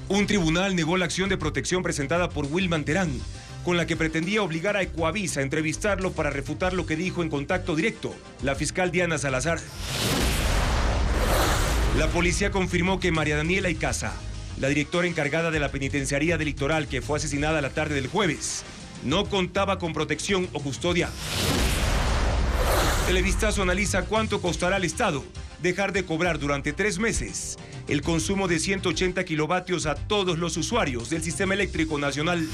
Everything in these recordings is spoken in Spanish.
Un tribunal negó la acción de protección presentada por Wilman Terán, con la que pretendía obligar a Ecoavis a entrevistarlo para refutar lo que dijo en Contacto Directo la fiscal Diana Salazar. La policía confirmó que María Daniela Icaza, la directora encargada de la penitenciaría del Litoral que fue asesinada la tarde del jueves, no contaba con protección o custodia. Televistazo analiza cuánto costará al Estado dejar de cobrar durante 3 meses el consumo de 180 kilovatios a todos los usuarios del Sistema Eléctrico Nacional.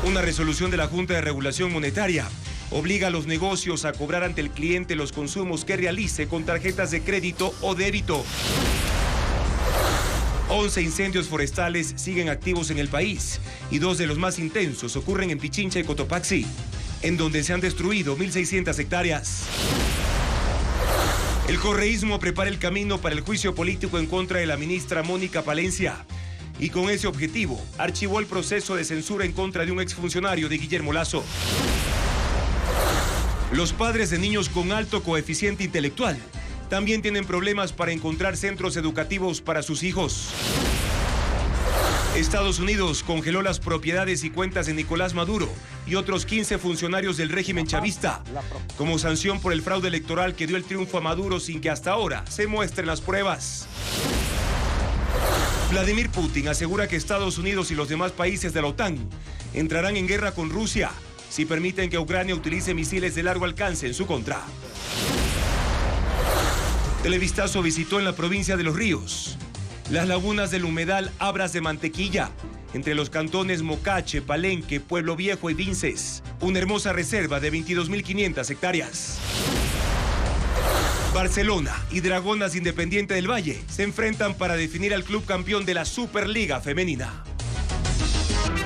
Una resolución de la Junta de Regulación Monetaria obliga a los negocios a cobrar ante el cliente los consumos que realice con tarjetas de crédito o débito. 11 incendios forestales siguen activos en el país y 2 de los más intensos ocurren en Pichincha y Cotopaxi, en donde se han destruido 1.600 hectáreas. El correísmo prepara el camino para el juicio político en contra de la ministra Mónica Palencia y con ese objetivo archivó el proceso de censura en contra de un exfuncionario de Guillermo Lasso. Los padres de niños con alto coeficiente intelectual también tienen problemas para encontrar centros educativos para sus hijos. Estados Unidos congeló las propiedades y cuentas de Nicolás Maduro y otros 15 funcionarios del régimen chavista como sanción por el fraude electoral que dio el triunfo a Maduro sin que hasta ahora se muestren las pruebas. Vladimir Putin asegura que Estados Unidos y los demás países de la OTAN entrarán en guerra con Rusia si permiten que Ucrania utilice misiles de largo alcance en su contra. Televistazo visitó en la provincia de Los Ríos las lagunas del humedal Abras de Mantequilla, entre los cantones Mocache, Palenque, Pueblo Viejo y Vinces, una hermosa reserva de 22.500 hectáreas. Barcelona y Dragonas Independiente del Valle se enfrentan para definir al club campeón de la Superliga Femenina.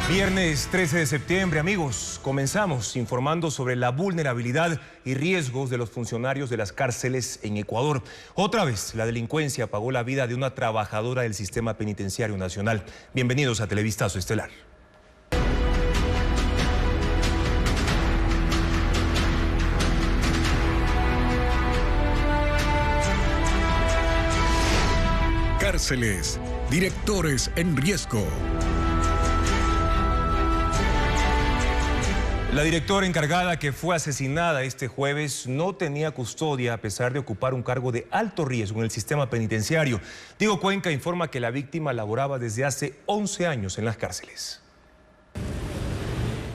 Viernes 13 de septiembre, amigos, comenzamos informando sobre la vulnerabilidad y riesgos de los funcionarios de las cárceles en Ecuador. Otra vez, la delincuencia pagó la vida de una trabajadora del Sistema Penitenciario Nacional. Bienvenidos a Televistazo Estelar. Cárceles, directores en riesgo. La directora encargada que fue asesinada este jueves no tenía custodia a pesar de ocupar un cargo de alto riesgo en el sistema penitenciario. Diego Cuenca informa que la víctima laboraba desde hace 11 años en las cárceles.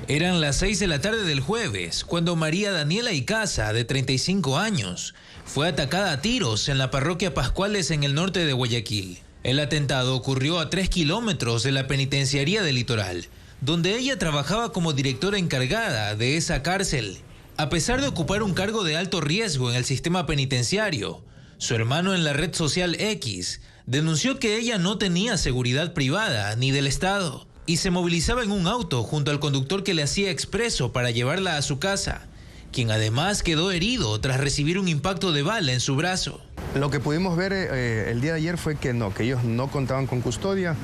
Eran las 6 de la tarde del jueves cuando María Daniela Icaza, de 35 años, fue atacada a tiros en la parroquia Pascuales en el norte de Guayaquil. El atentado ocurrió a 3 kilómetros de la penitenciaría del Litoral, donde ella trabajaba como directora encargada de esa cárcel. A pesar de ocupar un cargo de alto riesgo en el sistema penitenciario, su hermano en la red social X denunció que ella no tenía seguridad privada ni del Estado y se movilizaba en un auto junto al conductor que le hacía expreso para llevarla a su casa, quien además quedó herido tras recibir un impacto de bala en su brazo. Lo que pudimos ver el día de ayer fue que ellos no contaban con custodia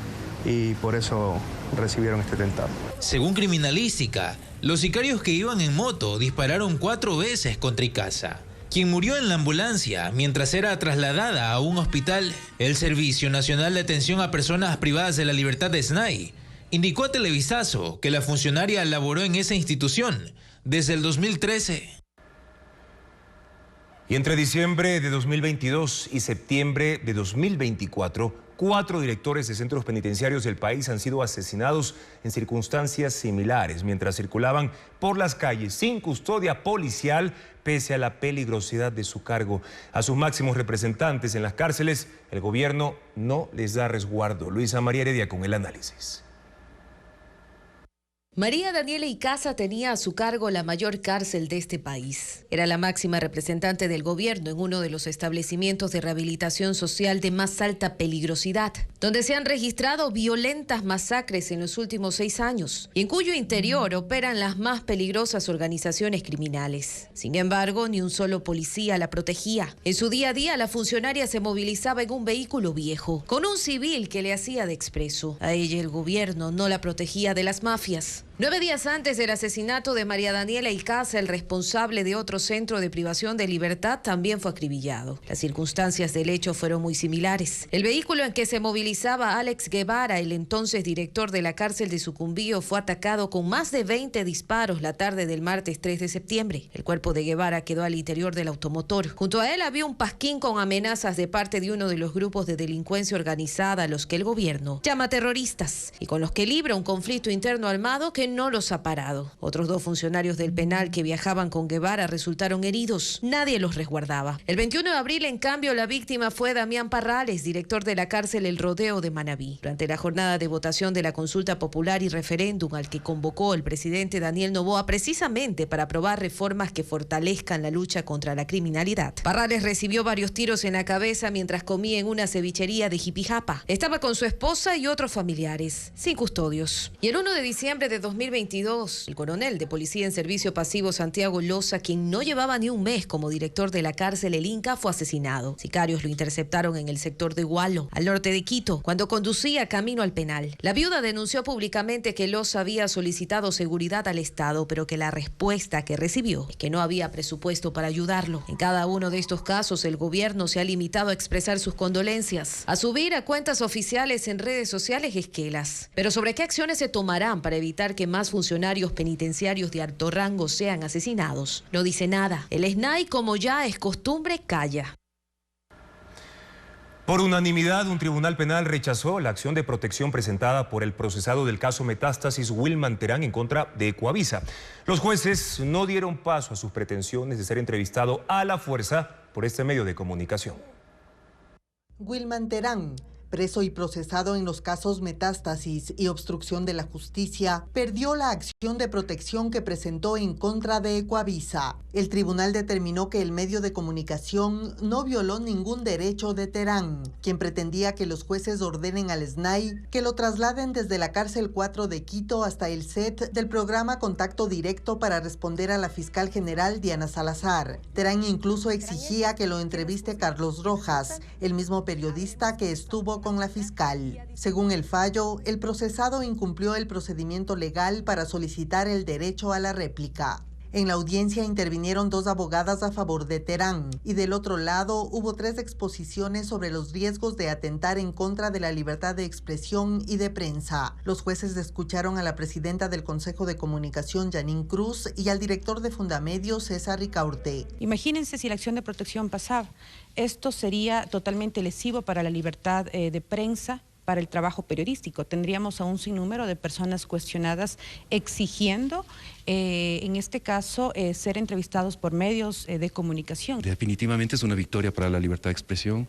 y por eso recibieron este atentado. Según Criminalística, los sicarios que iban en moto dispararon 4 veces contra Icaza, quien murió en la ambulancia mientras era trasladada a un hospital. El Servicio Nacional de Atención a Personas Privadas de la Libertad de SNAI indicó a Televistazo que la funcionaria laboró en esa institución desde el 2013. Y entre diciembre de 2022 y septiembre de 2024, 4 directores de centros penitenciarios del país han sido asesinados en circunstancias similares mientras circulaban por las calles sin custodia policial pese a la peligrosidad de su cargo. A sus máximos representantes en las cárceles, el gobierno no les da resguardo. Luisa María Heredia con el análisis. María Daniela Icaza tenía a su cargo la mayor cárcel de este país. Era la máxima representante del gobierno en uno de los establecimientos de rehabilitación social de más alta peligrosidad, donde se han registrado violentas masacres en los últimos 6 años y en cuyo interior operan las más peligrosas organizaciones criminales. Sin embargo, ni un solo policía la protegía. En su día a día, la funcionaria se movilizaba en un vehículo viejo, con un civil que le hacía de expreso. A ella el gobierno no la protegía de las mafias. 9 días antes del asesinato de María Daniela Icaza, el responsable de otro centro de privación de libertad también fue acribillado. Las circunstancias del hecho fueron muy similares. El vehículo en que se movilizaba Alex Guevara, el entonces director de la cárcel de Sucumbío, fue atacado con más de 20 disparos la tarde del martes 3 de septiembre. El cuerpo de Guevara quedó al interior del automotor. Junto a él había un pasquín con amenazas de parte de uno de los grupos de delincuencia organizada a los que el gobierno llama terroristas y con los que libra un conflicto interno armado que no los ha parado. Otros 2 funcionarios del penal que viajaban con Guevara resultaron heridos. Nadie los resguardaba. El 21 de abril, en cambio, la víctima fue Damián Parrales, director de la cárcel El Rodeo de Manabí. Durante la jornada de votación de la consulta popular y referéndum al que convocó el presidente Daniel Noboa precisamente para aprobar reformas que fortalezcan la lucha contra la criminalidad, Parrales recibió varios tiros en la cabeza mientras comía en una cevichería de Jipijapa. Estaba con su esposa y otros familiares, sin custodios. Y el 1 de diciembre de 2022, el coronel de policía en servicio pasivo Santiago Loza, quien no llevaba ni un mes como director de la cárcel El Inca, fue asesinado. Sicarios lo interceptaron en el sector de Hualo, al norte de Quito, cuando conducía camino al penal. La viuda denunció públicamente que Loza había solicitado seguridad al Estado, pero que la respuesta que recibió es que no había presupuesto para ayudarlo. En cada uno de estos casos, el gobierno se ha limitado a expresar sus condolencias, a subir a cuentas oficiales en redes sociales esquelas. Pero ¿sobre qué acciones se tomarán para evitar que más funcionarios penitenciarios de alto rango sean asesinados? No dice nada. El SNAI, como ya es costumbre, calla. Por unanimidad, un tribunal penal rechazó la acción de protección presentada por el procesado del caso Metástasis, Wilman Terán, en contra de Ecoavisa. Los jueces no dieron paso a sus pretensiones de ser entrevistado a la fuerza por este medio de comunicación. Wilman Terán, preso y procesado en los casos Metástasis y obstrucción de la justicia, perdió la acción de protección que presentó en contra de Ecoavisa. El tribunal determinó que el medio de comunicación no violó ningún derecho de Terán, quien pretendía que los jueces ordenen al SNAI que lo trasladen desde la cárcel 4 de Quito hasta el set del programa Contacto Directo para responder a la fiscal general Diana Salazar. Terán incluso exigía que lo entreviste Carlos Rojas, el mismo periodista que estuvo con la fiscal. Según el fallo, el procesado incumplió el procedimiento legal para solicitar el derecho a la réplica. En la audiencia intervinieron 2 abogadas a favor de Terán y del otro lado hubo 3 exposiciones sobre los riesgos de atentar en contra de la libertad de expresión y de prensa. Los jueces escucharon a la presidenta del Consejo de Comunicación, Janine Cruz, y al director de Fundamedios, César Ricaurte. Imagínense si la acción de protección pasaba. Esto sería totalmente lesivo para la libertad de prensa, para el trabajo periodístico. Tendríamos a un sinnúmero de personas cuestionadas exigiendo, en este caso, ser entrevistados por medios de comunicación. Definitivamente es una victoria para la libertad de expresión.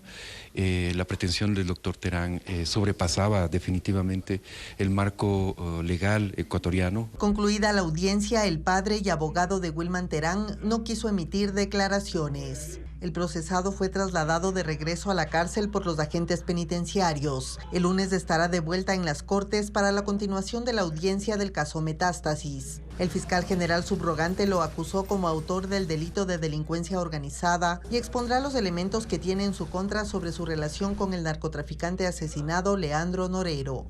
La pretensión del doctor Terán sobrepasaba definitivamente el marco legal ecuatoriano. Concluida la audiencia, el padre y abogado de Wilman Terán no quiso emitir declaraciones. El procesado fue trasladado de regreso a la cárcel por los agentes penitenciarios. El lunes estará de vuelta en las Cortes para la continuación de la audiencia del caso Metástasis. El fiscal general subrogante lo acusó como autor del delito de delincuencia organizada y expondrá los elementos que tiene en su contra sobre su relación con el narcotraficante asesinado Leandro Norero.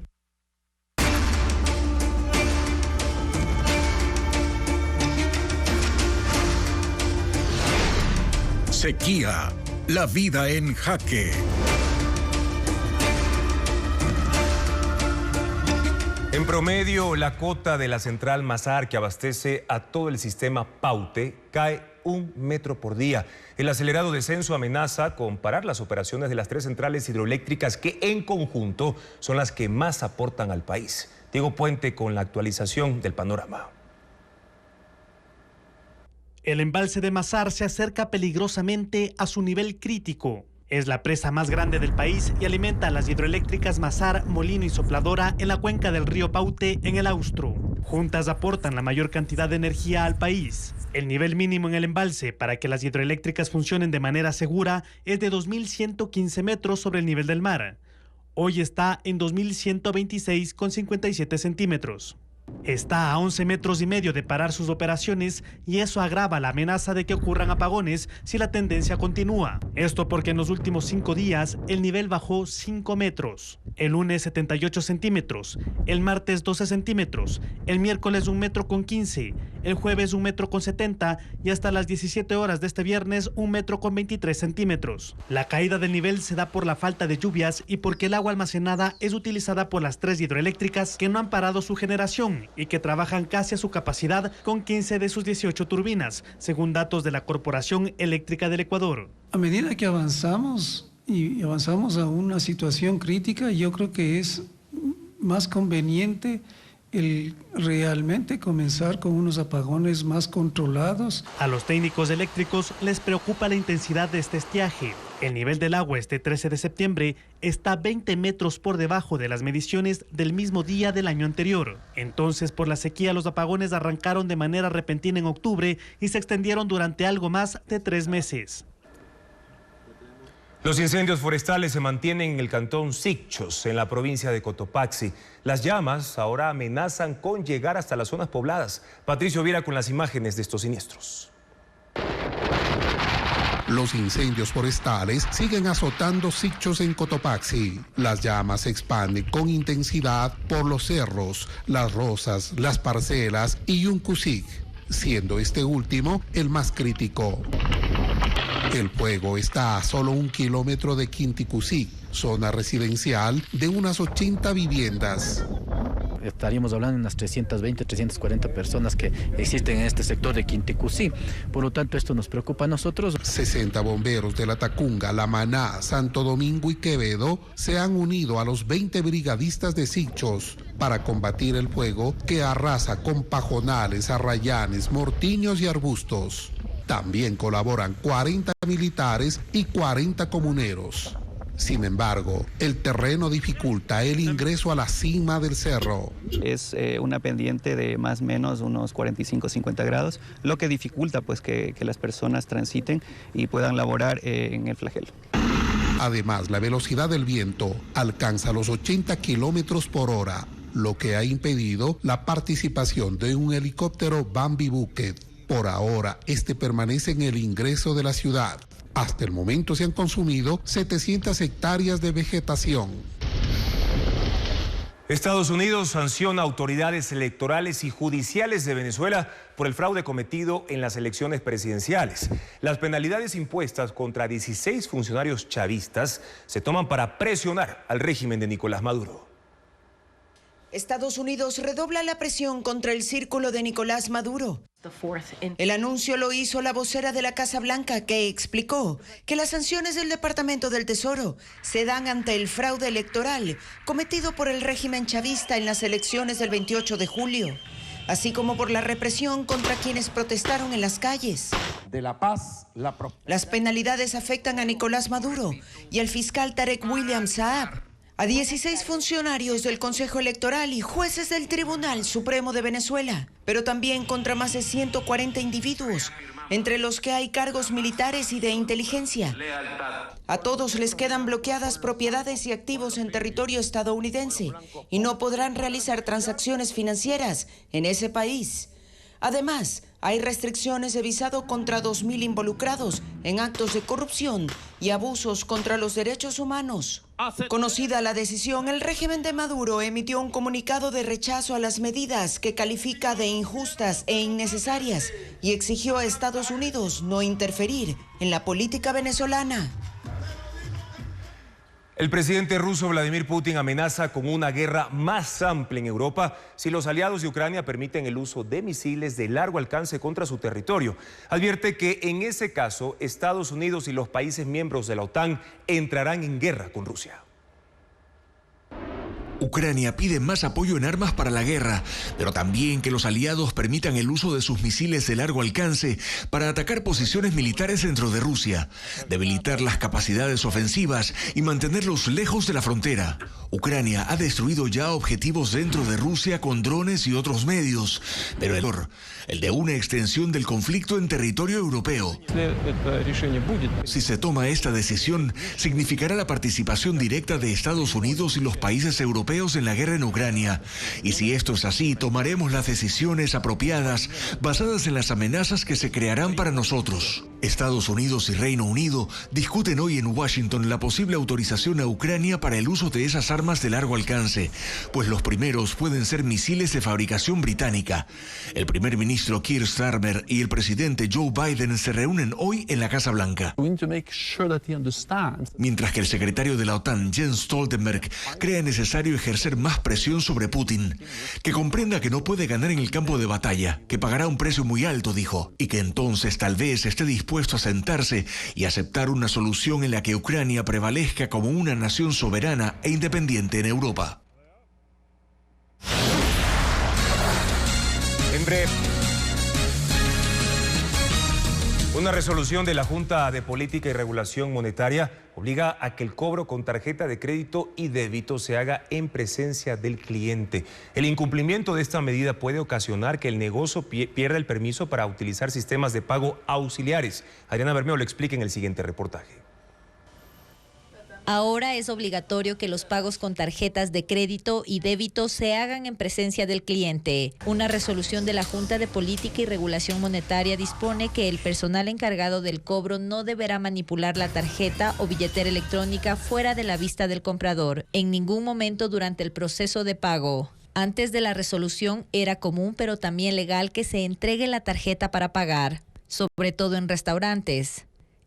Sequía, la vida en jaque. En promedio, la cota de la central Mazar, que abastece a todo el sistema Paute, cae 1 metro por día. El acelerado descenso amenaza con parar las operaciones de las 3 centrales hidroeléctricas que en conjunto son las que más aportan al país. Diego Puente con la actualización del panorama. El embalse de Mazar se acerca peligrosamente a su nivel crítico. Es la presa más grande del país y alimenta a las hidroeléctricas Mazar, Molino y Sopladora en la cuenca del río Paute en el Austro. Juntas aportan la mayor cantidad de energía al país. El nivel mínimo en el embalse para que las hidroeléctricas funcionen de manera segura es de 2.115 metros sobre el nivel del mar. Hoy está en 2.126,57 centímetros. Está a 11 metros y medio de parar sus operaciones y eso agrava la amenaza de que ocurran apagones si la tendencia continúa. Esto porque en los últimos 5 días el nivel bajó 5 metros. El lunes 78 centímetros, el martes 12 centímetros, el miércoles 1,15 m, el jueves 1,70 m y hasta las 17 horas de este viernes 1,23 centímetros. La caída del nivel se da por la falta de lluvias y porque el agua almacenada es utilizada por las 3 hidroeléctricas que no han parado su generación y que trabajan casi a su capacidad con 15 de sus 18 turbinas, según datos de la Corporación Eléctrica del Ecuador. A medida que avanzamos a una situación crítica, yo creo que es más conveniente el realmente comenzar con unos apagones más controlados. A los técnicos eléctricos les preocupa la intensidad de este estiaje. El nivel del agua este 13 de septiembre está 20 metros por debajo de las mediciones del mismo día del año anterior. Entonces, por la sequía, los apagones arrancaron de manera repentina en octubre y se extendieron durante algo más de 3 meses. Los incendios forestales se mantienen en el cantón Sicchos, en la provincia de Cotopaxi. Las llamas ahora amenazan con llegar hasta las zonas pobladas. Patricio Viera con las imágenes de estos siniestros. Los incendios forestales siguen azotando Sicchos en Cotopaxi. Las llamas se expanden con intensidad por los cerros, Las Rosas, Las Parcelas y Yuncusic, siendo este último el más crítico. El fuego está a solo 1 kilómetro de Quinticusic, zona residencial de unas 80 viviendas. Estaríamos hablando de unas 320, 340 personas que existen en este sector de Quinticusic. Por lo tanto, esto nos preocupa a nosotros. 60 bomberos de La Tacunga, La Maná, Santo Domingo y Quevedo se han unido a los 20 brigadistas de Sicchos para combatir el fuego que arrasa con pajonales, arrayanes, mortiños y arbustos. También colaboran 40 militares y 40 comuneros. Sin embargo, el terreno dificulta el ingreso a la cima del cerro. Es una pendiente de más o menos unos 45-50 grados, lo que dificulta pues que las personas transiten y puedan laborar en el flagelo. Además, la velocidad del viento alcanza los 80 kilómetros por hora, lo que ha impedido la participación de un helicóptero Bambi Bucket. Por ahora, este permanece en el ingreso de la ciudad. Hasta el momento se han consumido 700 hectáreas de vegetación. Estados Unidos sanciona a autoridades electorales y judiciales de Venezuela por el fraude cometido en las elecciones presidenciales. Las penalidades impuestas contra 16 funcionarios chavistas se toman para presionar al régimen de Nicolás Maduro. Estados Unidos redobla la presión contra el círculo de Nicolás Maduro. El anuncio lo hizo la vocera de la Casa Blanca, que explicó que las sanciones del Departamento del Tesoro se dan ante el fraude electoral cometido por el régimen chavista en las elecciones del 28 de julio, así como por la represión contra quienes protestaron en las calles. Las penalidades afectan a Nicolás Maduro y al fiscal Tarek William Saab, a 16 funcionarios del Consejo Electoral y jueces del Tribunal Supremo de Venezuela, pero también contra más de 140 individuos, entre los que hay cargos militares y de inteligencia. A todos les quedan bloqueadas propiedades y activos en territorio estadounidense y no podrán realizar transacciones financieras en ese país. Además, hay restricciones de visado contra 2.000 involucrados en actos de corrupción y abusos contra los derechos humanos. Conocida la decisión, el régimen de Maduro emitió un comunicado de rechazo a las medidas que califica de injustas e innecesarias y exigió a Estados Unidos no interferir en la política venezolana. El presidente ruso Vladimir Putin amenaza con una guerra más amplia en Europa si los aliados de Ucrania permiten el uso de misiles de largo alcance contra su territorio. Advierte que en ese caso Estados Unidos y los países miembros de la OTAN entrarán en guerra con Rusia. Ucrania pide más apoyo en armas para la guerra, pero también que los aliados permitan el uso de sus misiles de largo alcance para atacar posiciones militares dentro de Rusia, debilitar las capacidades ofensivas y mantenerlos lejos de la frontera. Ucrania ha destruido ya objetivos dentro de Rusia con drones y otros medios, pero el de una extensión del conflicto en territorio europeo. Si se toma esta decisión, significará la participación directa de Estados Unidos y los países europeos europeos en la guerra en Ucrania. Y si esto es así, tomaremos las decisiones apropiadas basadas en las amenazas que se crearán para nosotros. Estados Unidos y Reino Unido discuten hoy en Washington la posible autorización a Ucrania para el uso de esas armas de largo alcance, pues los primeros pueden ser misiles de fabricación británica. El primer ministro Keir Starmer y el presidente Joe Biden se reúnen hoy en la Casa Blanca. Mientras que el secretario de la OTAN, Jens Stoltenberg, cree necesario ejercer más presión sobre Putin, que comprenda que no puede ganar en el campo de batalla, que pagará un precio muy alto, dijo, y que entonces tal vez esté dispuesto a sentarse y aceptar una solución en la que Ucrania prevalezca como una nación soberana e independiente en Europa. En breve, una resolución de la Junta de Política y Regulación Monetaria obliga a que el cobro con tarjeta de crédito y débito se haga en presencia del cliente. El incumplimiento de esta medida puede ocasionar que el negocio pierda el permiso para utilizar sistemas de pago auxiliares. Adriana Bermeo lo explica en el siguiente reportaje. Ahora es obligatorio que los pagos con tarjetas de crédito y débito se hagan en presencia del cliente. Una resolución de la Junta de Política y Regulación Monetaria dispone que el personal encargado del cobro no deberá manipular la tarjeta o billetera electrónica fuera de la vista del comprador en ningún momento durante el proceso de pago. Antes de la resolución era común, pero también legal, que se entregue la tarjeta para pagar, sobre todo en restaurantes.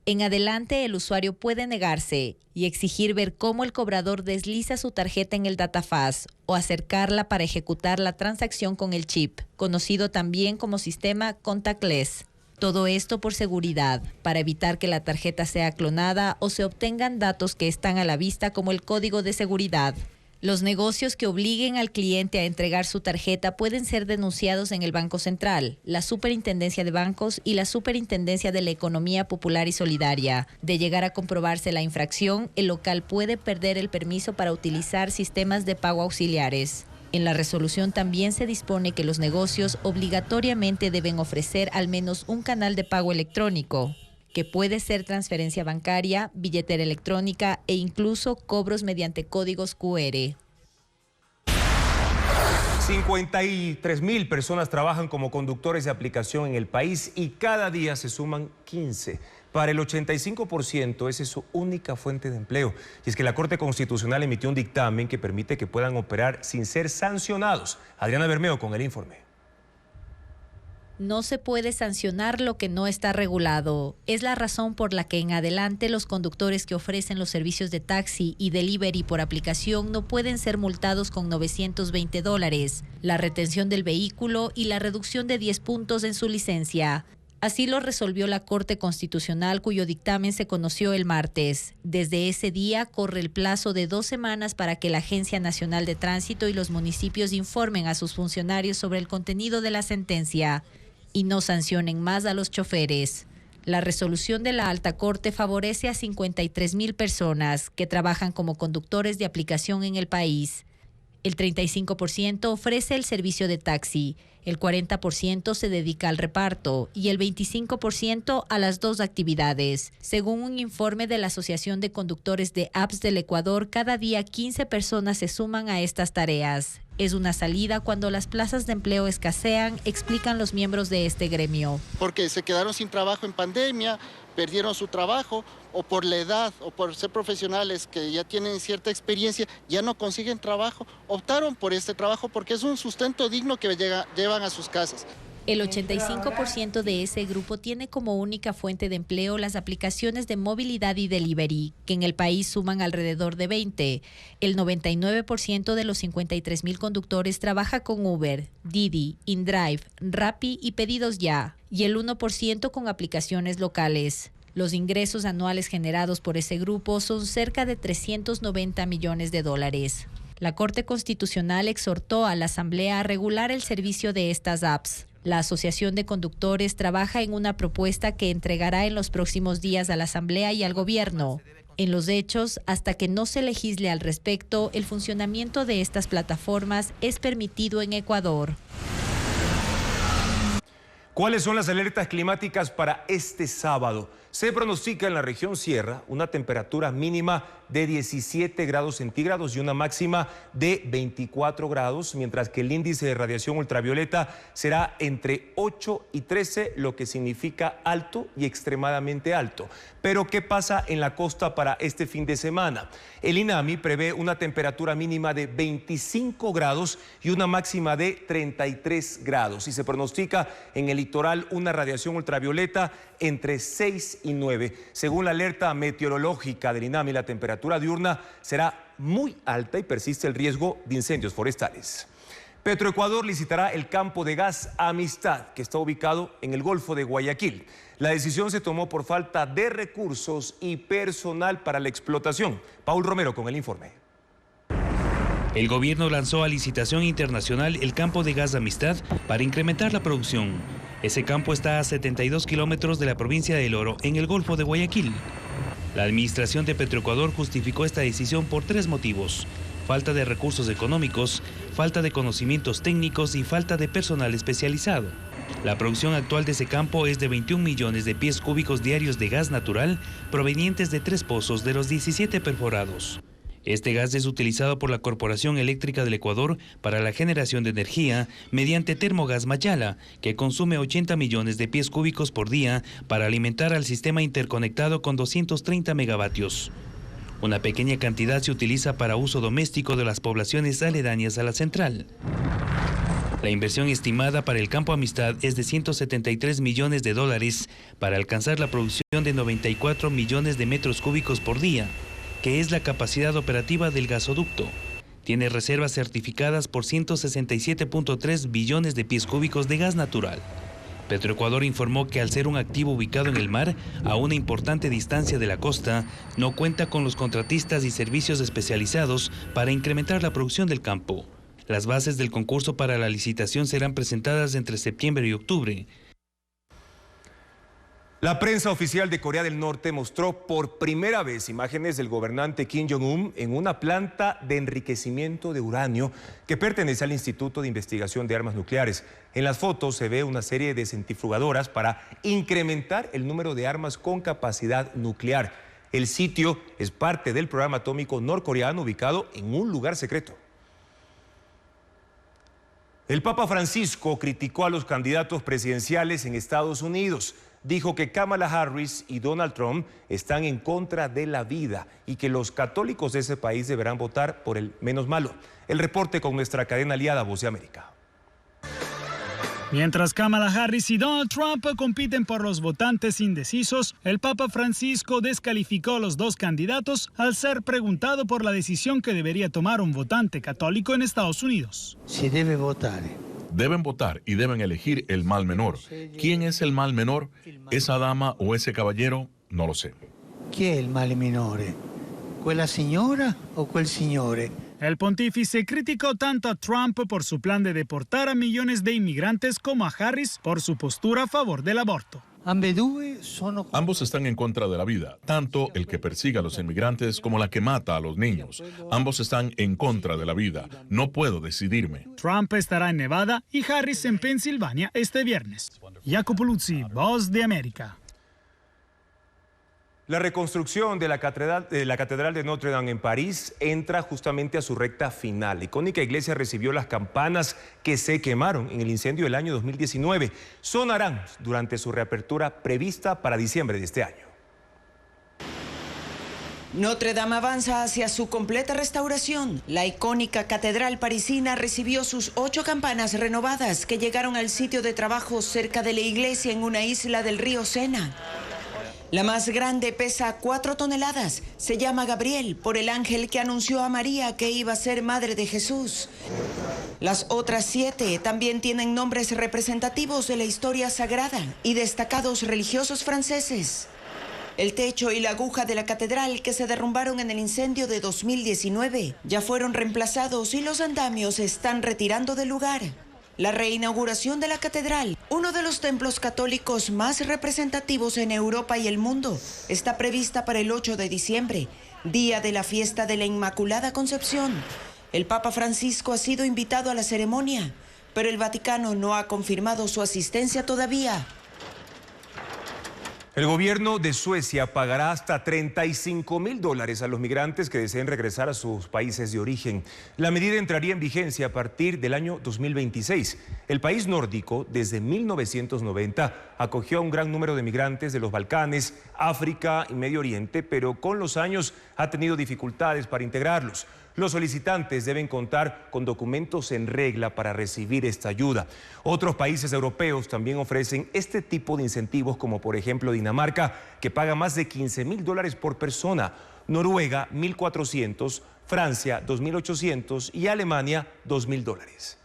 En adelante, el usuario puede negarse y exigir ver cómo el cobrador desliza su tarjeta en el DataFAS o acercarla para ejecutar la transacción con el chip, conocido también como sistema contactless. Todo esto por seguridad, para evitar que la tarjeta sea clonada o se obtengan datos que están a la vista como el código de seguridad. Los negocios que obliguen al cliente a entregar su tarjeta pueden ser denunciados en el Banco Central, la Superintendencia de Bancos y la Superintendencia de la Economía Popular y Solidaria. De llegar a comprobarse la infracción, el local puede perder el permiso para utilizar sistemas de pago auxiliares. En la resolución también se dispone que los negocios obligatoriamente deben ofrecer al menos un canal de pago electrónico, que puede ser transferencia bancaria, billetera electrónica e incluso cobros mediante códigos QR. 53,000 personas trabajan como conductores de aplicación en el país y cada día se suman 15. Para el 85% esa es su única fuente de empleo. Y es que la Corte Constitucional emitió un dictamen que permite que puedan operar sin ser sancionados. Adriana Bermeo con el informe. No se puede sancionar lo que no está regulado. Es la razón por la que en adelante los conductores que ofrecen los servicios de taxi y delivery por aplicación no pueden ser multados con $920, la retención del vehículo y la reducción de 10 puntos en su licencia. Así lo resolvió la Corte Constitucional, cuyo dictamen se conoció el martes. Desde ese día corre el plazo de 2 semanas para que la Agencia Nacional de Tránsito y los municipios informen a sus funcionarios sobre el contenido de la sentencia y no sancionen más a los choferes. La resolución de la Alta Corte favorece a 53,000 personas que trabajan como conductores de aplicación en el país. El 35% ofrece el servicio de taxi, el 40% se dedica al reparto y el 25% a las dos actividades. Según un informe de la Asociación de Conductores de Apps del Ecuador, cada día 15 personas se suman a estas tareas. Es una salida cuando las plazas de empleo escasean, explican los miembros de este gremio. Porque se quedaron sin trabajo en pandemia, perdieron su trabajo, o por la edad, o por ser profesionales que ya tienen cierta experiencia, ya no consiguen trabajo, optaron por este trabajo porque es un sustento digno que llevan a sus casas. El 85% de ese grupo tiene como única fuente de empleo las aplicaciones de movilidad y delivery, que en el país suman alrededor de 20. El 99% de los 53,000 conductores trabaja con Uber, Didi, InDrive, Rappi y Pedidos Ya, y el 1% con aplicaciones locales. Los ingresos anuales generados por ese grupo son cerca de $390 millones. La Corte Constitucional exhortó a la Asamblea a regular el servicio de estas apps. La Asociación de Conductores trabaja en una propuesta que entregará en los próximos días a la Asamblea y al Gobierno. En los hechos, hasta que no se legisle al respecto, el funcionamiento de estas plataformas es permitido en Ecuador. ¿Cuáles son las alertas climáticas para este sábado? Se pronostica en la región Sierra una temperatura mínima de 17 grados centígrados y una máxima de 24 grados, mientras que el índice de radiación ultravioleta será entre 8 y 13, lo que significa alto y extremadamente alto. Pero ¿qué pasa en la costa para este fin de semana? El INAMI prevé una temperatura mínima de 25 grados y una máxima de 33 grados. Y se pronostica en el litoral una radiación ultravioleta entre 6 y 9. Según la alerta meteorológica del INAMI, la temperatura diurna será muy alta y persiste el riesgo de incendios forestales. Petroecuador licitará el campo de gas Amistad, que está ubicado en el Golfo de Guayaquil. La decisión se tomó por falta de recursos y personal para la explotación. Paul Romero con el informe. El gobierno lanzó a licitación internacional el campo de gas Amistad para incrementar la producción. Ese campo está a 72 kilómetros de la provincia de El Oro, en el Golfo de Guayaquil. La administración de Petroecuador justificó esta decisión por 3 motivos: falta de recursos económicos, falta de conocimientos técnicos y falta de personal especializado. La producción actual de ese campo es de 21 millones de pies cúbicos diarios de gas natural provenientes de 3 pozos de los 17 perforados. Este gas es utilizado por la Corporación Eléctrica del Ecuador para la generación de energía mediante Termogas Machala, que consume 80 millones de pies cúbicos por día para alimentar al sistema interconectado con 230 megavatios. Una pequeña cantidad se utiliza para uso doméstico de las poblaciones aledañas a la central. La inversión estimada para el campo Amistad es de 173 millones de dólares para alcanzar la producción de 94 millones de metros cúbicos por día, que es la capacidad operativa del gasoducto. Tiene reservas certificadas por 167.3 billones de pies cúbicos de gas natural. Petroecuador informó que al ser un activo ubicado en el mar, a una importante distancia de la costa, no cuenta con los contratistas y servicios especializados para incrementar la producción del campo. Las bases del concurso para la licitación serán presentadas entre septiembre y octubre. La prensa oficial de Corea del Norte mostró por primera vez imágenes del gobernante Kim Jong-un en una planta de enriquecimiento de uranio que pertenece al Instituto de Investigación de Armas Nucleares. En las fotos se ve una serie de centrifugadoras para incrementar el número de armas con capacidad nuclear. El sitio es parte del programa atómico norcoreano ubicado en un lugar secreto. El Papa Francisco criticó a los candidatos presidenciales en Estados Unidos. Dijo que Kamala Harris y Donald Trump están en contra de la vida y que los católicos de ese país deberán votar por el menos malo. El reporte con nuestra cadena aliada Voz de América. Mientras Kamala Harris y Donald Trump compiten por los votantes indecisos, el Papa Francisco descalificó a los 2 candidatos al ser preguntado por la decisión que debería tomar un votante católico en Estados Unidos. Se debe votar. Deben votar y deben elegir el mal menor. ¿Quién es el mal menor? ¿Esa dama o ese caballero? No lo sé. ¿Quién es el mal minore? ¿Quella signora o quel signore? El pontífice criticó tanto a Trump por su plan de deportar a millones de inmigrantes como a Harris por su postura a favor del aborto. Ambos están en contra de la vida, tanto el que persigue a los inmigrantes como la que mata a los niños. Ambos están en contra de la vida. No puedo decidirme. Trump estará en Nevada y Harris en Pensilvania este viernes. Jacopo Luzzi, Voz de América. La reconstrucción de la Catedral de Notre Dame en París entra justamente a su recta final. La icónica iglesia recibió las campanas que se quemaron en el incendio del año 2019. Sonarán durante su reapertura prevista para diciembre de este año. Notre Dame avanza hacia su completa restauración. La icónica catedral parisina recibió sus 8 campanas renovadas que llegaron al sitio de trabajo cerca de la iglesia en una isla del río Sena. La más grande pesa 4 toneladas. Se llama Gabriel por el ángel que anunció a María que iba a ser madre de Jesús. Las otras 7 también tienen nombres representativos de la historia sagrada y destacados religiosos franceses. El techo y la aguja de la catedral que se derrumbaron en el incendio de 2019 ya fueron reemplazados y los andamios se están retirando del lugar. La reinauguración de la catedral, uno de los templos católicos más representativos en Europa y el mundo, está prevista para el 8 de diciembre, día de la fiesta de la Inmaculada Concepción. El Papa Francisco ha sido invitado a la ceremonia, pero el Vaticano no ha confirmado su asistencia todavía. El gobierno de Suecia pagará hasta $35.000 a los migrantes que deseen regresar a sus países de origen. La medida entraría en vigencia a partir del año 2026. El país nórdico, desde 1990, acogió a un gran número de migrantes de los Balcanes, África y Medio Oriente, pero con los años ha tenido dificultades para integrarlos. Los solicitantes deben contar con documentos en regla para recibir esta ayuda. Otros países europeos también ofrecen este tipo de incentivos, como por ejemplo Dinamarca, que paga más de $15.000 por persona, Noruega $1.400, Francia $2.800 y Alemania $2.000.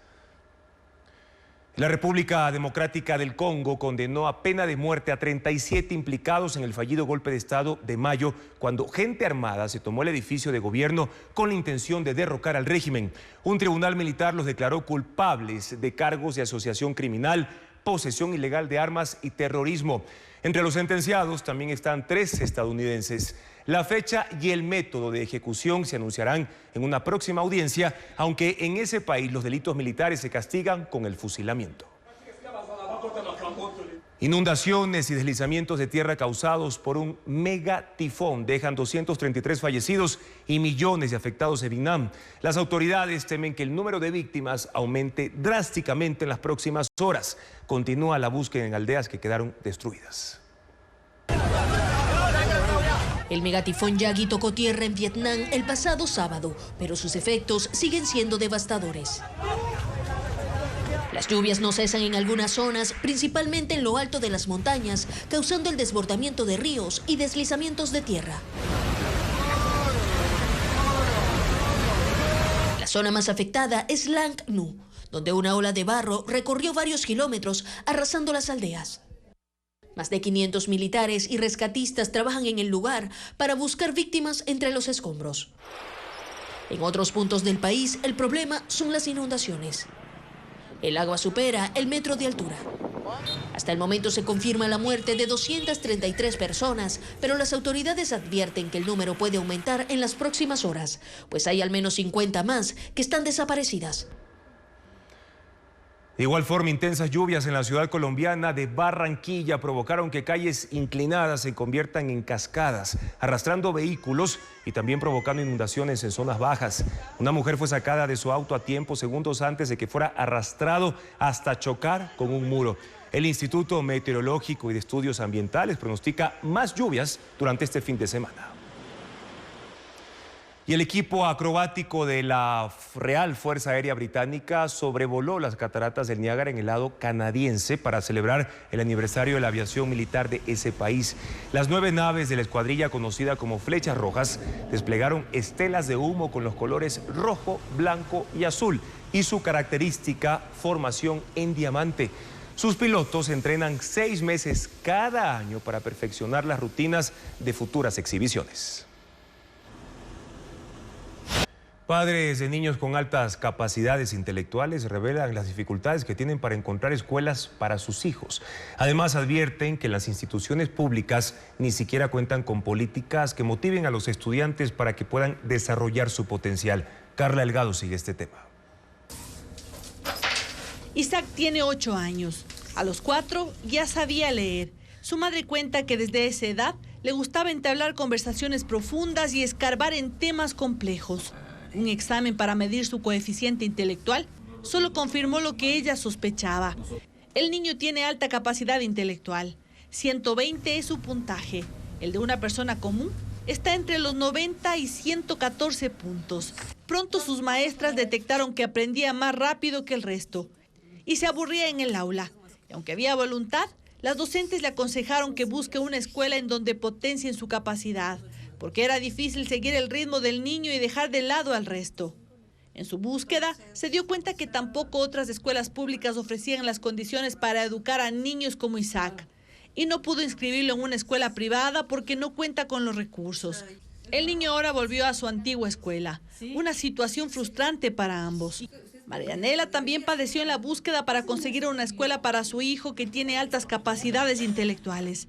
La República Democrática del Congo condenó a pena de muerte a 37 implicados en el fallido golpe de Estado de mayo, cuando gente armada se tomó el edificio de gobierno con la intención de derrocar al régimen. Un tribunal militar los declaró culpables de cargos de asociación criminal, posesión ilegal de armas y terrorismo. Entre los sentenciados también están 3 estadounidenses. La fecha y el método de ejecución se anunciarán en una próxima audiencia, aunque en ese país los delitos militares se castigan con el fusilamiento. Inundaciones y deslizamientos de tierra causados por un megatifón dejan 233 fallecidos y millones de afectados en Vietnam. Las autoridades temen que el número de víctimas aumente drásticamente en las próximas horas. Continúa la búsqueda en aldeas que quedaron destruidas. El megatifón Yagi tocó tierra en Vietnam el pasado sábado, pero sus efectos siguen siendo devastadores. Las lluvias no cesan en algunas zonas, principalmente en lo alto de las montañas, causando el desbordamiento de ríos y deslizamientos de tierra. La zona más afectada es Lang Nu, donde una ola de barro recorrió varios kilómetros, arrasando las aldeas. Más de 500 militares y rescatistas trabajan en el lugar para buscar víctimas entre los escombros. En otros puntos del país, el problema son las inundaciones. El agua supera el metro de altura. Hasta el momento se confirma la muerte de 233 personas, pero las autoridades advierten que el número puede aumentar en las próximas horas, pues hay al menos 50 más que están desaparecidas. De igual forma, intensas lluvias en la ciudad colombiana de Barranquilla provocaron que calles inclinadas se conviertan en cascadas, arrastrando vehículos y también provocando inundaciones en zonas bajas. Una mujer fue sacada de su auto a tiempo, segundos antes de que fuera arrastrado hasta chocar con un muro. El Instituto Meteorológico y de Estudios Ambientales pronostica más lluvias durante este fin de semana. Y el equipo acrobático de la Real Fuerza Aérea Británica sobrevoló las cataratas del Niágara en el lado canadiense para celebrar el aniversario de la aviación militar de ese país. Las 9 naves de la escuadrilla conocida como Flechas Rojas desplegaron estelas de humo con los colores rojo, blanco y azul y su característica formación en diamante. Sus pilotos entrenan 6 meses cada año para perfeccionar las rutinas de futuras exhibiciones. Padres de niños con altas capacidades intelectuales revelan las dificultades que tienen para encontrar escuelas para sus hijos. Además, advierten que las instituciones públicas ni siquiera cuentan con políticas que motiven a los estudiantes para que puedan desarrollar su potencial. Carla Delgado sigue este tema. Isaac tiene 8 años. A los 4 ya sabía leer. Su madre cuenta que desde esa edad le gustaba entablar conversaciones profundas y escarbar en temas complejos. Un examen para medir su coeficiente intelectual solo confirmó lo que ella sospechaba. El niño tiene alta capacidad intelectual. 120 es su puntaje. El de una persona común está entre los 90 y 114 puntos. Pronto sus maestras detectaron que aprendía más rápido que el resto y se aburría en el aula. Y aunque había voluntad, las docentes le aconsejaron que busque una escuela en donde potencien su capacidad, porque era difícil seguir el ritmo del niño y dejar de lado al resto. En su búsqueda, se dio cuenta que tampoco otras escuelas públicas ofrecían las condiciones para educar a niños como Isaac, y no pudo inscribirlo en una escuela privada porque no cuenta con los recursos. El niño ahora volvió a su antigua escuela, una situación frustrante para ambos. Marianela también padeció en la búsqueda para conseguir una escuela para su hijo que tiene altas capacidades intelectuales.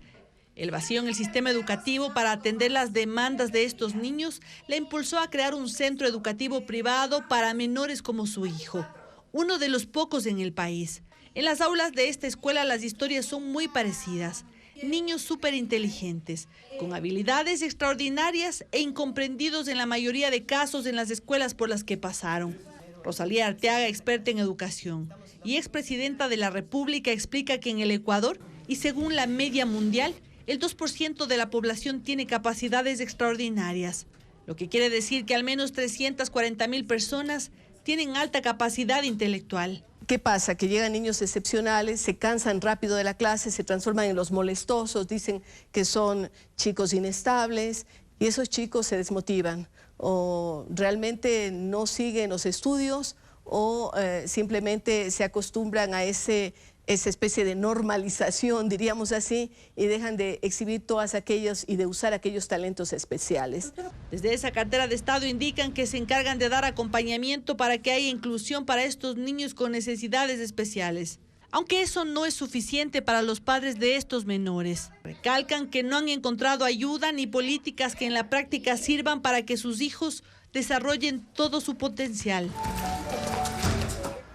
El vacío en el sistema educativo para atender las demandas de estos niños le impulsó a crear un centro educativo privado para menores como su hijo, uno de los pocos en el país. En las aulas de esta escuela las historias son muy parecidas. niños súper inteligentes, con habilidades extraordinarias e incomprendidos en la mayoría de casos en las escuelas por las que pasaron. Rosalía Arteaga, experta en educación y expresidenta de la República, explica que en el Ecuador, y según la media mundial, el 2% de la población tiene capacidades extraordinarias, lo que quiere decir que al menos 340.000 personas tienen alta capacidad intelectual. ¿Qué pasa? Que llegan niños excepcionales, se cansan rápido de la clase, se transforman en los molestosos, dicen que son chicos inestables y esos chicos se desmotivan o realmente no siguen los estudios o simplemente se acostumbran a esa especie de normalización, diríamos así, y dejan de exhibir todas aquellos y de usar aquellos talentos especiales. Desde esa cartera de Estado indican que se encargan de dar acompañamiento para que haya inclusión para estos niños con necesidades especiales. Aunque eso no es suficiente para los padres de estos menores. Recalcan que no han encontrado ayuda ni políticas que en la práctica sirvan para que sus hijos desarrollen todo su potencial.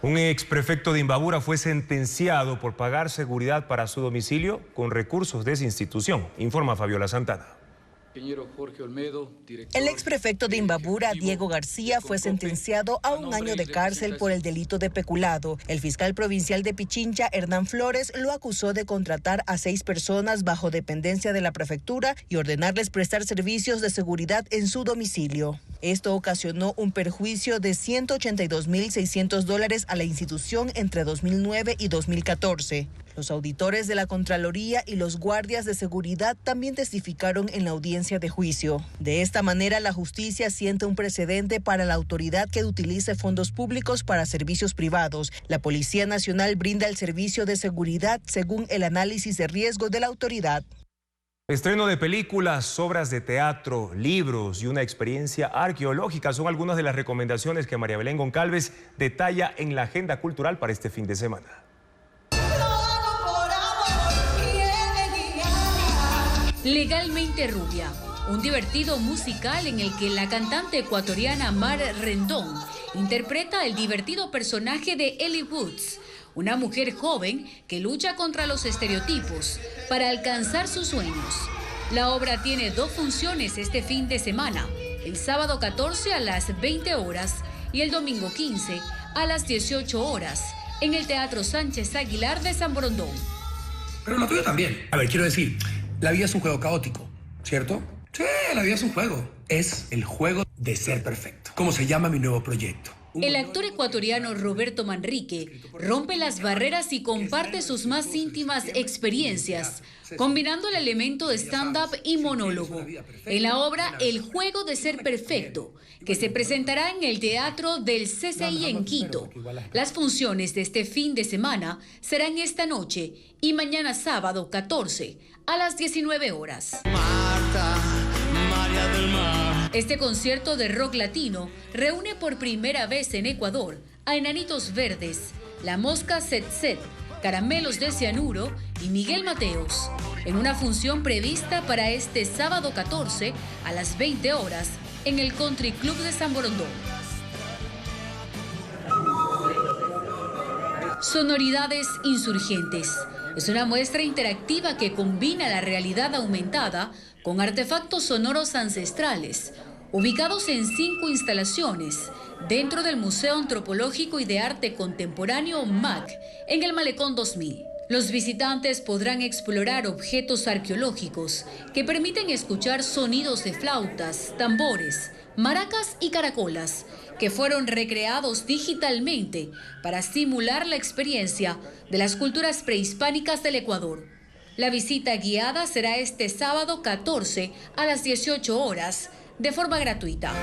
Un exprefecto de Imbabura fue sentenciado por pagar seguridad para su domicilio con recursos de esa institución, informa Fabiola Santana. El exprefecto de Imbabura, Diego García, fue sentenciado a 1 año de cárcel por el delito de peculado. El fiscal provincial de Pichincha, Hernán Flores, lo acusó de contratar a 6 personas bajo dependencia de la prefectura y ordenarles prestar servicios de seguridad en su domicilio. Esto ocasionó un perjuicio de $182.600 a la institución entre 2009 y 2014. Los auditores de la Contraloría y los guardias de seguridad también testificaron en la audiencia de juicio. De esta manera, la justicia sienta un precedente para la autoridad que utilice fondos públicos para servicios privados. La Policía Nacional brinda el servicio de seguridad según el análisis de riesgo de la autoridad. Estreno de películas, obras de teatro, libros y una experiencia arqueológica son algunas de las recomendaciones que María Belén Goncalves detalla en la agenda cultural para este fin de semana. Legalmente Rubia, un divertido musical en el que la cantante ecuatoriana Mar Rendón interpreta el divertido personaje de Ellie Woods, una mujer joven que lucha contra los estereotipos para alcanzar sus sueños. La obra tiene 2 funciones este fin de semana, el sábado 14 a las 20 horas y el domingo 15 a las 18 horas en el Teatro Sánchez Aguilar de San Borondón. Pero lo tuyo también. A ver, quiero decir, la vida es un juego caótico, ¿cierto? Sí, la vida es un juego. Es el juego de ser perfecto. ¿Cómo se llama mi nuevo proyecto? El actor ecuatoriano Roberto Manrique rompe las barreras y comparte sus más íntimas experiencias, combinando el elemento de stand-up y monólogo, en la obra El Juego de Ser Perfecto, que se presentará en el Teatro del CCI en Quito. Las funciones de este fin de semana serán esta noche y mañana sábado 14 a las 19 horas. Este concierto de rock latino reúne por primera vez en Ecuador a Enanitos Verdes, La Mosca Set Set, Caramelos de Cianuro y Miguel Mateos, en una función prevista para este sábado 14 a las 20 horas en el Country Club de San Borondón. Sonoridades Insurgentes. Es una muestra interactiva que combina la realidad aumentada con artefactos sonoros ancestrales, ubicados en 5 instalaciones dentro del Museo Antropológico y de Arte Contemporáneo MAC, en el Malecón 2000. Los visitantes podrán explorar objetos arqueológicos que permiten escuchar sonidos de flautas, tambores, maracas y caracolas, que fueron recreados digitalmente para simular la experiencia de las culturas prehispánicas del Ecuador. La visita guiada será este sábado 14 a las 18 horas, de forma gratuita.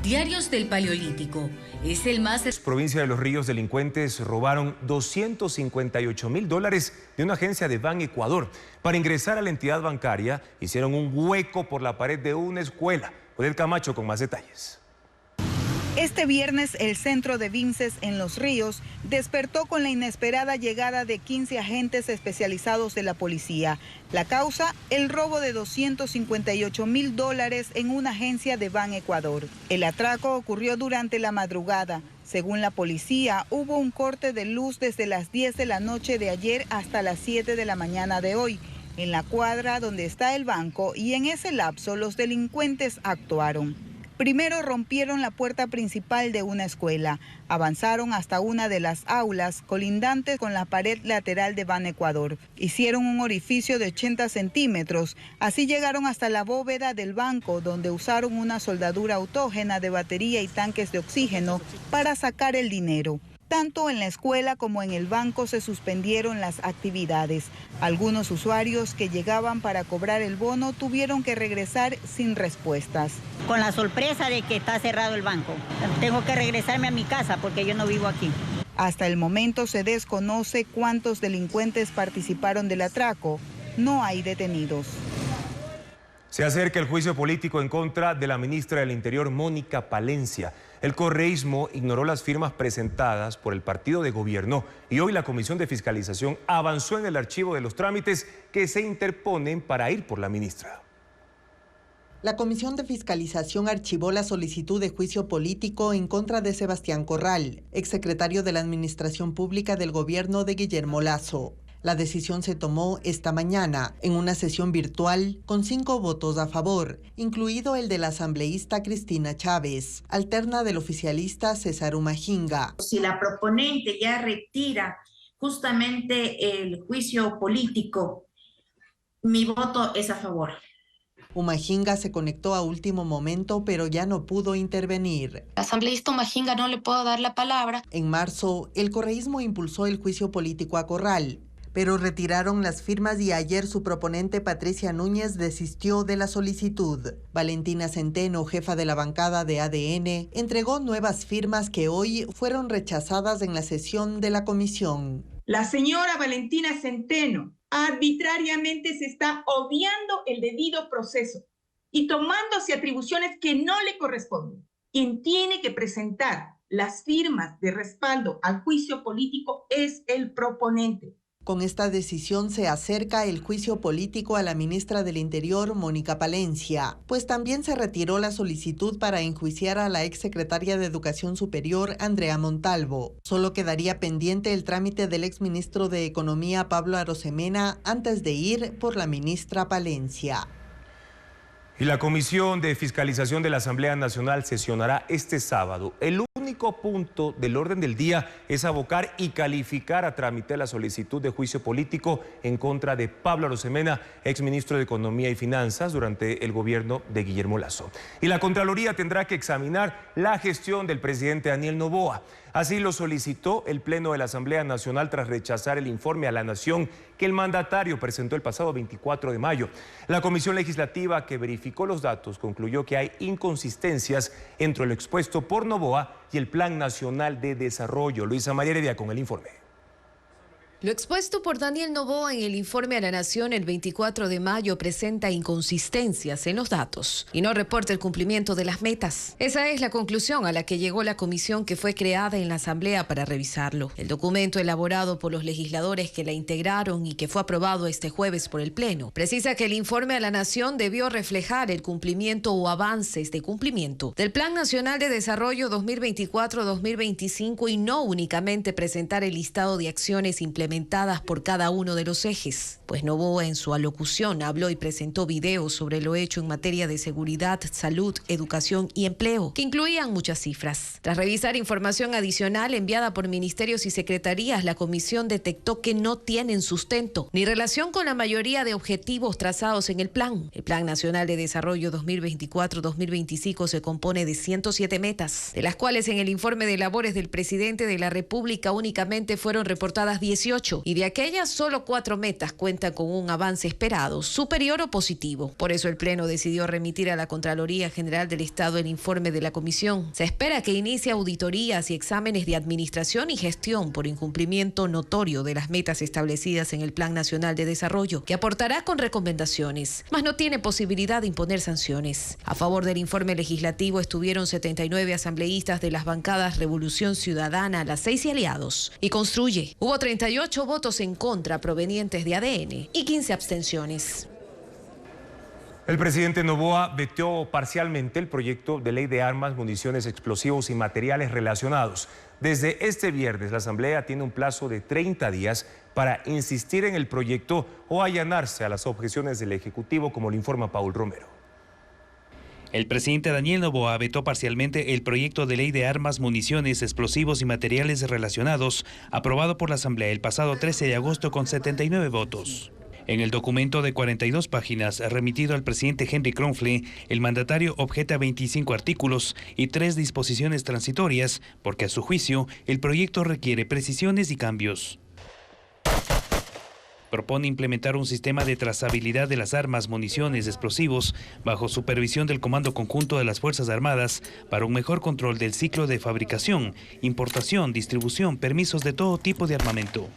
Diarios del Paleolítico. Es el más... Provincia de Los Ríos, delincuentes robaron $258.000 de una agencia de Ban Ecuador. Para ingresar a la entidad bancaria, hicieron un hueco por la pared de una escuela. Odette Camacho con más detalles. Este viernes, el centro de Vinces en Los Ríos despertó con la inesperada llegada de 15 agentes especializados de la policía. La causa, el robo de $258.000 en una agencia de Ban Ecuador. El atraco ocurrió durante la madrugada. Según la policía, hubo un corte de luz desde las 10 de la noche de ayer hasta las 7 de la mañana de hoy, en la cuadra donde está el banco, y en ese lapso los delincuentes actuaron. Primero rompieron la puerta principal de una escuela, avanzaron hasta una de las aulas colindantes con la pared lateral de Ban Ecuador. Hicieron un orificio de 80 centímetros, así llegaron hasta la bóveda del banco, donde usaron una soldadura autógena de batería y tanques de oxígeno para sacar el dinero. Tanto en la escuela como en el banco se suspendieron las actividades. Algunos usuarios que llegaban para cobrar el bono tuvieron que regresar sin respuestas. Con la sorpresa de que está cerrado el banco. Tengo que regresarme a mi casa porque yo no vivo aquí. Hasta el momento se desconoce cuántos delincuentes participaron del atraco. No hay detenidos. Se acerca el juicio político en contra de la ministra del Interior, Mónica Palencia. El correísmo ignoró las firmas presentadas por el partido de gobierno y hoy la Comisión de Fiscalización avanzó en el archivo de los trámites que se interponen para ir por la ministra. La Comisión de Fiscalización archivó la solicitud de juicio político en contra de Sebastián Corral, exsecretario de la Administración Pública del gobierno de Guillermo Lasso. La decisión se tomó esta mañana en una sesión virtual con 5 votos a favor, incluido el de la asambleísta Cristina Chávez, alterna del oficialista César Umajinga. Si la proponente ya retira justamente el juicio político, mi voto es a favor. Umajinga se conectó a último momento, pero ya no pudo intervenir. Asambleísta Umajinga, no le puedo dar la palabra. En marzo, el correísmo impulsó el juicio político a Corral, pero retiraron las firmas y ayer su proponente Patricia Núñez desistió de la solicitud. Valentina Centeno, jefa de la bancada de ADN, entregó nuevas firmas que hoy fueron rechazadas en la sesión de la comisión. La señora Valentina Centeno arbitrariamente se está obviando el debido proceso y tomándose atribuciones que no le corresponden. Quien tiene que presentar las firmas de respaldo al juicio político es el proponente. Con esta decisión se acerca el juicio político a la ministra del Interior, Mónica Palencia, pues también se retiró la solicitud para enjuiciar a la exsecretaria de Educación Superior, Andrea Montalvo. Solo quedaría pendiente el trámite del exministro de Economía, Pablo Arosemena, antes de ir por la ministra Palencia. Y la Comisión de Fiscalización de la Asamblea Nacional sesionará este sábado. El único punto del orden del día es abocar y calificar a trámite la solicitud de juicio político en contra de Pablo Arosemena, exministro de Economía y Finanzas durante el gobierno de Guillermo Lasso. Y la Contraloría tendrá que examinar la gestión del presidente Daniel Noboa. Así lo solicitó el Pleno de la Asamblea Nacional tras rechazar el informe a la Nación que el mandatario presentó el pasado 24 de mayo. La Comisión Legislativa que verificó los datos concluyó que hay inconsistencias entre lo expuesto por Noboa y el Plan Nacional de Desarrollo. Luisa María Heredia con el informe. Lo expuesto por Daniel Noboa en el informe a la Nación el 24 de mayo presenta inconsistencias en los datos y no reporta el cumplimiento de las metas. Esa es la conclusión a la que llegó la comisión que fue creada en la Asamblea para revisarlo. El documento elaborado por los legisladores que la integraron y que fue aprobado este jueves por el Pleno precisa que el informe a la Nación debió reflejar el cumplimiento o avances de cumplimiento del Plan Nacional de Desarrollo 2024-2025 y no únicamente presentar el listado de acciones implementadas por cada uno de los ejes, pues Noboa en su alocución habló y presentó videos sobre lo hecho en materia de seguridad, salud, educación y empleo, que incluían muchas cifras. Tras revisar información adicional enviada por ministerios y secretarías, la comisión detectó que no tienen sustento ni relación con la mayoría de objetivos trazados en el plan. El Plan Nacional de Desarrollo 2024-2025 se compone de 107 metas, de las cuales en el informe de labores del presidente de la República únicamente fueron reportadas 18. Y de aquellas, solo 4 metas cuentan con un avance esperado, superior o positivo. Por eso el Pleno decidió remitir a la Contraloría General del Estado el informe de la comisión. Se espera que inicie auditorías y exámenes de administración y gestión por incumplimiento notorio de las metas establecidas en el Plan Nacional de Desarrollo, que aportará con recomendaciones, mas no tiene posibilidad de imponer sanciones. A favor del informe legislativo estuvieron 79 asambleístas de las bancadas Revolución Ciudadana, Las 6 y Aliados, y Construye. Hubo 38 votos en contra provenientes de ADN y 15 abstenciones. El presidente Noboa veteó parcialmente el proyecto de ley de armas, municiones, explosivos y materiales relacionados. Desde este viernes, la Asamblea tiene un plazo de 30 días para insistir en el proyecto o allanarse a las objeciones del Ejecutivo, como lo informa Paul Romero. El presidente Daniel Noboa vetó parcialmente el proyecto de ley de armas, municiones, explosivos y materiales relacionados, aprobado por la Asamblea el pasado 13 de agosto con 79 votos. En el documento de 42 páginas remitido al presidente Henry Kronfle, el mandatario objeta 25 artículos y 3 disposiciones transitorias, porque a su juicio el proyecto requiere precisiones y cambios. Propone implementar un sistema de trazabilidad de las armas, municiones, explosivos, bajo supervisión del Comando Conjunto de las Fuerzas Armadas, para un mejor control del ciclo de fabricación, importación, distribución, permisos de todo tipo de armamento.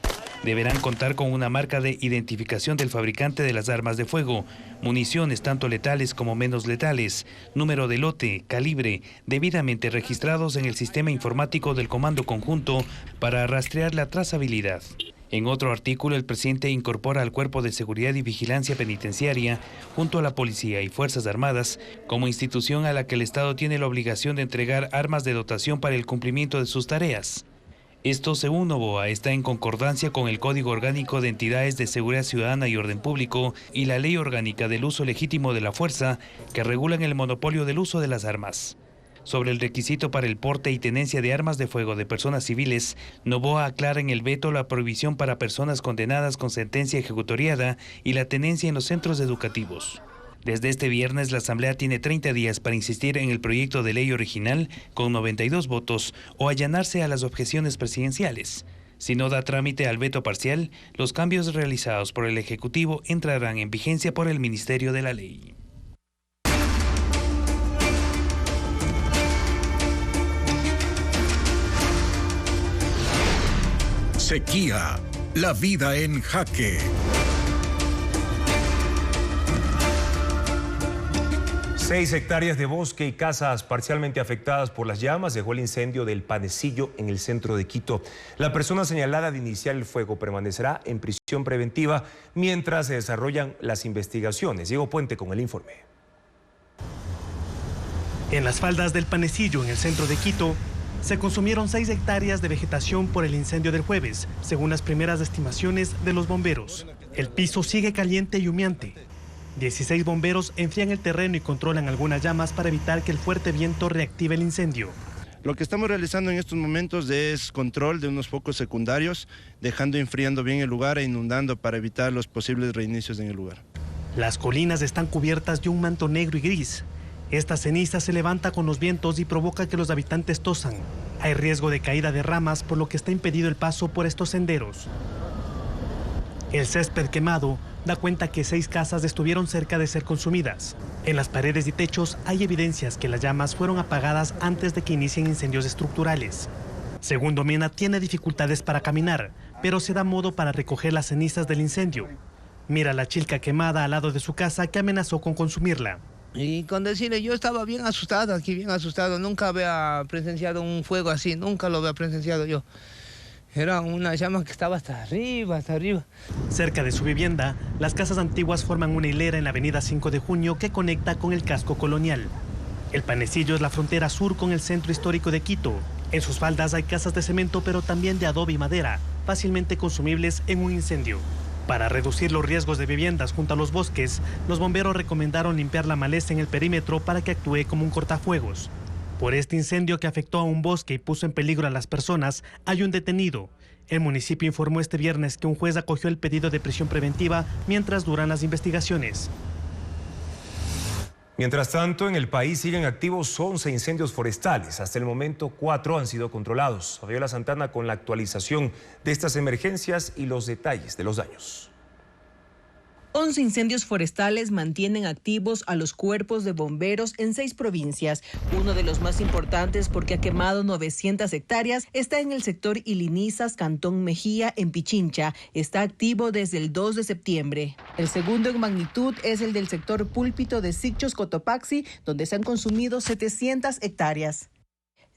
Deberán contar con una marca de identificación del fabricante de las armas de fuego, municiones tanto letales como menos letales, número de lote, calibre, debidamente registrados en el sistema informático del Comando Conjunto para rastrear la trazabilidad. En otro artículo, el presidente incorpora al Cuerpo de Seguridad y Vigilancia Penitenciaria, junto a la Policía y Fuerzas Armadas, como institución a la que el Estado tiene la obligación de entregar armas de dotación para el cumplimiento de sus tareas. Esto, según Noboa, está en concordancia con el Código Orgánico de Entidades de Seguridad Ciudadana y Orden Público y la Ley Orgánica del Uso Legítimo de la Fuerza, que regulan el monopolio del uso de las armas. Sobre el requisito para el porte y tenencia de armas de fuego de personas civiles, Noboa aclara en el veto la prohibición para personas condenadas con sentencia ejecutoriada y la tenencia en los centros educativos. Desde este viernes, la Asamblea tiene 30 días para insistir en el proyecto de ley original con 92 votos o allanarse a las objeciones presidenciales. Si no da trámite al veto parcial, los cambios realizados por el Ejecutivo entrarán en vigencia por el Ministerio de la Ley. Sequía, la vida en jaque. 6 hectáreas de bosque y casas parcialmente afectadas por las llamas dejó el incendio del Panecillo en el centro de Quito. La persona señalada de iniciar el fuego permanecerá en prisión preventiva mientras se desarrollan las investigaciones. Diego Puente con el informe. En las faldas del Panecillo, en el centro de Quito, se consumieron 6 hectáreas de vegetación por el incendio del jueves, según las primeras estimaciones de los bomberos. El piso sigue caliente y humeante. 16 bomberos enfrían el terreno y controlan algunas llamas para evitar que el fuerte viento reactive el incendio. Lo que estamos realizando en estos momentos es control de unos focos secundarios, dejando enfriando bien el lugar e inundando para evitar los posibles reinicios en el lugar. Las colinas están cubiertas de un manto negro y gris. Esta ceniza se levanta con los vientos y provoca que los habitantes tosan. Hay riesgo de caída de ramas, por lo que está impedido el paso por estos senderos. El césped quemado da cuenta que 6 casas estuvieron cerca de ser consumidas. En las paredes y techos hay evidencias que las llamas fueron apagadas antes de que inicien incendios estructurales. Según Domena, tiene dificultades para caminar, pero se da modo para recoger las cenizas del incendio. Mira la chilca quemada al lado de su casa que amenazó con consumirla. Y con decirle, yo estaba bien asustado aquí, bien asustado. Nunca había presenciado un fuego así, nunca lo había presenciado yo. Era una llama que estaba hasta arriba, hasta arriba. Cerca de su vivienda, las casas antiguas forman una hilera en la avenida 5 de Junio que conecta con el casco colonial. El Panecillo es la frontera sur con el centro histórico de Quito. En sus faldas hay casas de cemento, pero también de adobe y madera, fácilmente consumibles en un incendio. Para reducir los riesgos de viviendas junto a los bosques, los bomberos recomendaron limpiar la maleza en el perímetro para que actúe como un cortafuegos. Por este incendio que afectó a un bosque y puso en peligro a las personas, hay un detenido. El municipio informó este viernes que un juez acogió el pedido de prisión preventiva mientras duran las investigaciones. Mientras tanto, en el país siguen activos 11 incendios forestales. Hasta el momento, 4 han sido controlados. Fabiola Santana con la actualización de estas emergencias y los detalles de los daños. 11 incendios forestales mantienen activos a los cuerpos de bomberos en 6 provincias. Uno de los más importantes, porque ha quemado 900 hectáreas, está en el sector Ilinizas, Cantón Mejía, en Pichincha. Está activo desde el 2 de septiembre. El segundo en magnitud es el del sector Púlpito de Sicchos, Cotopaxi, donde se han consumido 700 hectáreas.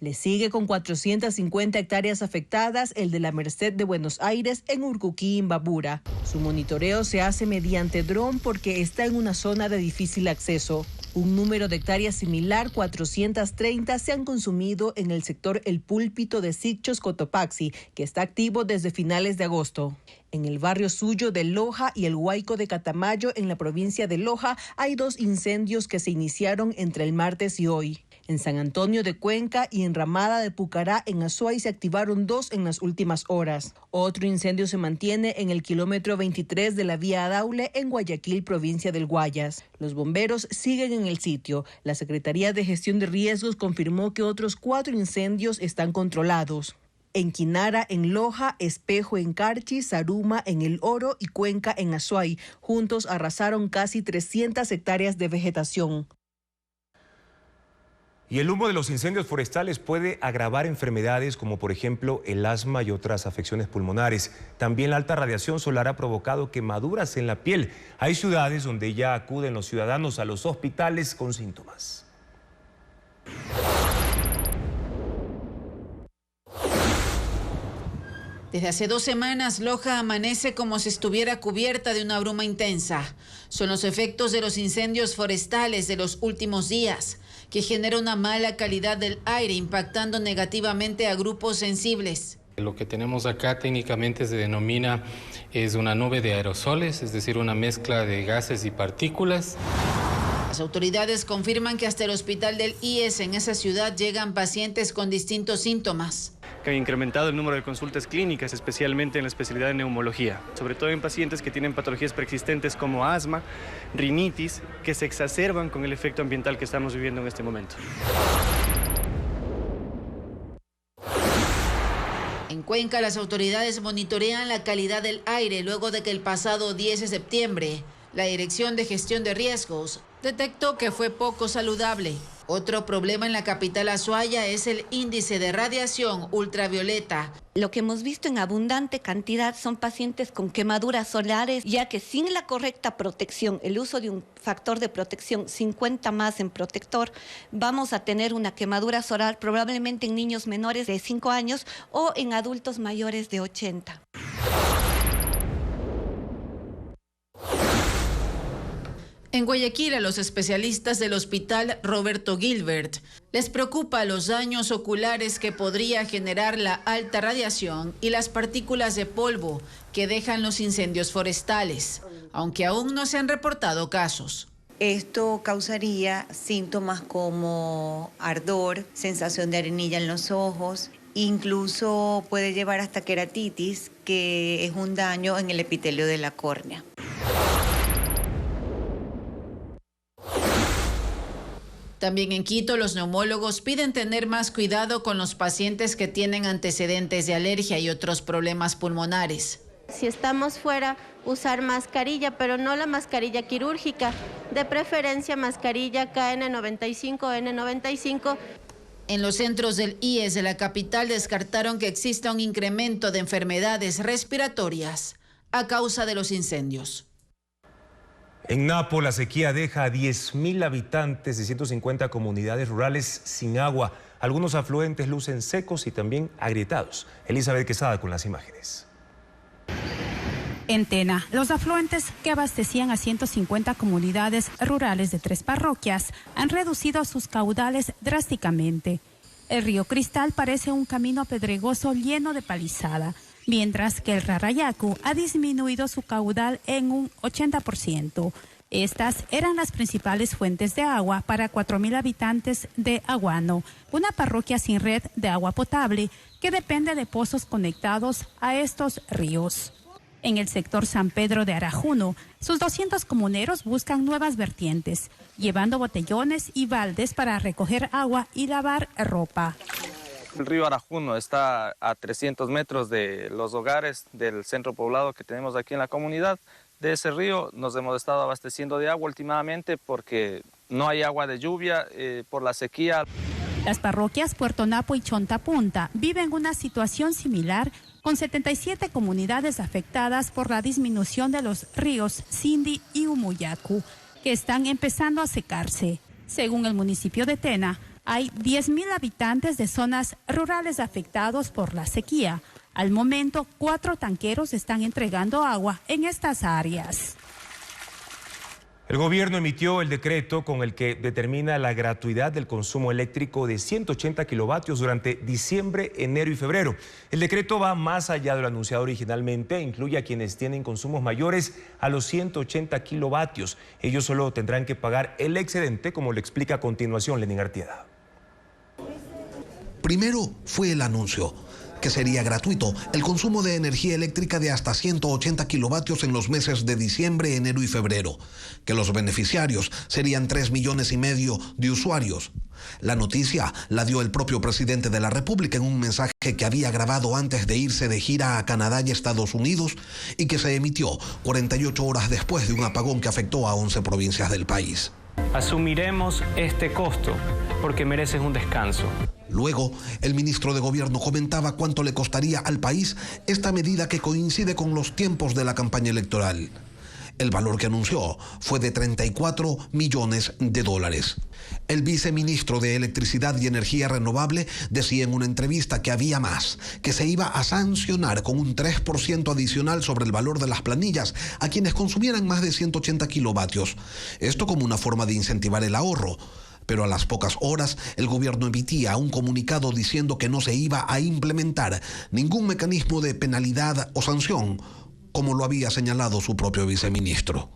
Le sigue con 450 hectáreas afectadas el de la Merced de Buenos Aires en Urcuquí, Imbabura. Su monitoreo se hace mediante dron porque está en una zona de difícil acceso. Un número de hectáreas similar, 430, se han consumido en el sector El Púlpito de Sichos, Cotopaxi, que está activo desde finales de agosto. En el barrio Suyo de Loja y el Huayco de Catamayo, en la provincia de Loja, hay 2 incendios que se iniciaron entre el martes y hoy. En San Antonio de Cuenca y en Ramada de Pucará, en Azuay, se activaron 2 en las últimas horas. Otro incendio se mantiene en el kilómetro 23 de la vía Daule, en Guayaquil, provincia del Guayas. Los bomberos siguen en el sitio. La Secretaría de Gestión de Riesgos confirmó que otros 4 incendios están controlados. En Quinara, en Loja, Espejo en Carchi, Saruma en El Oro y Cuenca en Azuay. Juntos arrasaron casi 300 hectáreas de vegetación. Y el humo de los incendios forestales puede agravar enfermedades como por ejemplo el asma y otras afecciones pulmonares. También la alta radiación solar ha provocado quemaduras en la piel. Hay ciudades donde ya acuden los ciudadanos a los hospitales con síntomas. Desde hace 2 semanas, Loja amanece como si estuviera cubierta de una bruma intensa. Son los efectos de los incendios forestales de los últimos días, que genera una mala calidad del aire, impactando negativamente a grupos sensibles. Lo que tenemos acá técnicamente se denomina es una nube de aerosoles, es decir, una mezcla de gases y partículas. Las autoridades confirman que hasta el hospital del IES en esa ciudad llegan pacientes con distintos síntomas. Que ha incrementado el número de consultas clínicas, especialmente en la especialidad de neumología, sobre todo en pacientes que tienen patologías preexistentes como asma, rinitis, que se exacerban con el efecto ambiental que estamos viviendo en este momento. En Cuenca, las autoridades monitorean la calidad del aire luego de que el pasado 10 de septiembre la Dirección de Gestión de Riesgos detectó que fue poco saludable. Otro problema en la capital azuaya es el índice de radiación ultravioleta. Lo que hemos visto en abundante cantidad son pacientes con quemaduras solares, ya que sin la correcta protección, el uso de un factor de protección 50 más en protector, vamos a tener una quemadura solar probablemente en niños menores de 5 años o en adultos mayores de 80. En Guayaquil, a los especialistas del Hospital Roberto Gilbert les preocupa los daños oculares que podría generar la alta radiación y las partículas de polvo que dejan los incendios forestales, aunque aún no se han reportado casos. Esto causaría síntomas como ardor, sensación de arenilla en los ojos, incluso puede llevar hasta queratitis, que es un daño en el epitelio de la córnea. También en Quito, los neumólogos piden tener más cuidado con los pacientes que tienen antecedentes de alergia y otros problemas pulmonares. Si estamos fuera, usar mascarilla, pero no la mascarilla quirúrgica, de preferencia mascarilla KN95, N95. En los centros del IES de la capital descartaron que exista un incremento de enfermedades respiratorias a causa de los incendios. En Napo, la sequía deja a 10.000 habitantes de 150 comunidades rurales sin agua. Algunos afluentes lucen secos y también agrietados. Elizabeth Quesada con las imágenes. En Tena, los afluentes que abastecían a 150 comunidades rurales de 3 parroquias han reducido sus caudales drásticamente. El río Cristal parece un camino pedregoso lleno de palizada, mientras que el Rarayacu ha disminuido su caudal en un 80%. Estas eran las principales fuentes de agua para 4.000 habitantes de Aguano, una parroquia sin red de agua potable que depende de pozos conectados a estos ríos. En el sector San Pedro de Arajuno, sus 200 comuneros buscan nuevas vertientes, llevando botellones y baldes para recoger agua y lavar ropa. El río Arajuno está a 300 metros de los hogares del centro poblado que tenemos aquí en la comunidad. De ese río nos hemos estado abasteciendo de agua últimamente porque no hay agua de lluvia por la sequía. Las parroquias Puerto Napo y Chontapunta viven una situación similar con 77 comunidades afectadas por la disminución de los ríos Sindi y Umuyacu, que están empezando a secarse. Según el municipio de Tena, hay 10.000 habitantes de zonas rurales afectados por la sequía. Al momento, 4 tanqueros están entregando agua en estas áreas. El gobierno emitió el decreto con el que determina la gratuidad del consumo eléctrico de 180 kilovatios durante diciembre, enero y febrero. El decreto va más allá de lo anunciado originalmente e incluye a quienes tienen consumos mayores a los 180 kilovatios. Ellos solo tendrán que pagar el excedente, como le explica a continuación Lenín Artieda. Primero fue el anuncio que sería gratuito el consumo de energía eléctrica de hasta 180 kilovatios en los meses de diciembre, enero y febrero, que los beneficiarios serían 3,5 millones de usuarios. La noticia la dio el propio presidente de la República en un mensaje que había grabado antes de irse de gira a Canadá y Estados Unidos y que se emitió 48 horas después de un apagón que afectó a 11 provincias del país. Asumiremos este costo porque mereces un descanso. Luego, el ministro de Gobierno comentaba cuánto le costaría al país esta medida que coincide con los tiempos de la campaña electoral. El valor que anunció fue de $34 millones. El viceministro de Electricidad y Energía Renovable decía en una entrevista que había más, que se iba a sancionar con un 3% adicional sobre el valor de las planillas a quienes consumieran más de 180 kilovatios. Esto como una forma de incentivar el ahorro. Pero a las pocas horas, el gobierno emitía un comunicado diciendo que no se iba a implementar ningún mecanismo de penalidad o sanción, como lo había señalado su propio viceministro.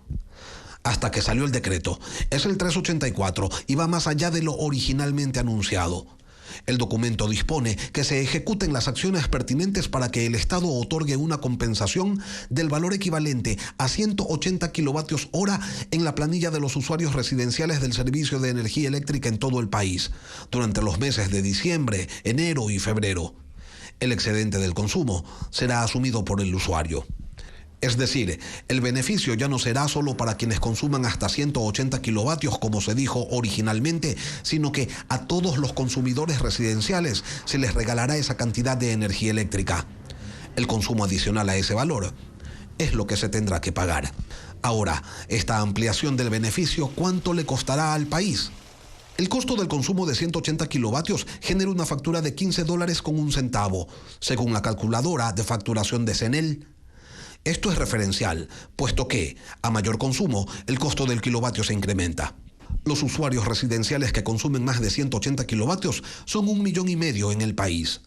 Hasta que salió el decreto. Es el 384 y va más allá de lo originalmente anunciado. El documento dispone que se ejecuten las acciones pertinentes para que el Estado otorgue una compensación del valor equivalente a 180 kilovatios hora en la planilla de los usuarios residenciales del servicio de energía eléctrica en todo el país, durante los meses de diciembre, enero y febrero. El excedente del consumo será asumido por el usuario. Es decir, el beneficio ya no será solo para quienes consuman hasta 180 kilovatios, como se dijo originalmente, sino que a todos los consumidores residenciales se les regalará esa cantidad de energía eléctrica. El consumo adicional a ese valor es lo que se tendrá que pagar. Ahora, esta ampliación del beneficio, ¿cuánto le costará al país? El costo del consumo de 180 kilovatios genera una factura de $15.01, según la calculadora de facturación de CENEL. Esto es referencial, puesto que, a mayor consumo, el costo del kilovatio se incrementa. Los usuarios residenciales que consumen más de 180 kilovatios son 1,5 millones en el país.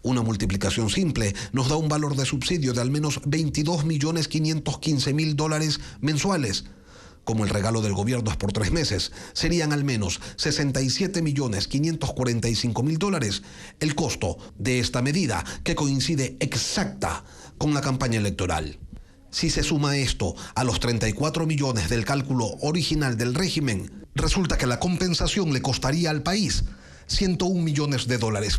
Una multiplicación simple nos da un valor de subsidio de al menos $22.515.000 mensuales. Como el regalo del gobierno es por 3 meses, serían al menos $67.545.000 el costo de esta medida, que coincide exacta con la campaña electoral. Si se suma esto a los 34 millones del cálculo original del régimen, resulta que la compensación le costaría al país $101 millones,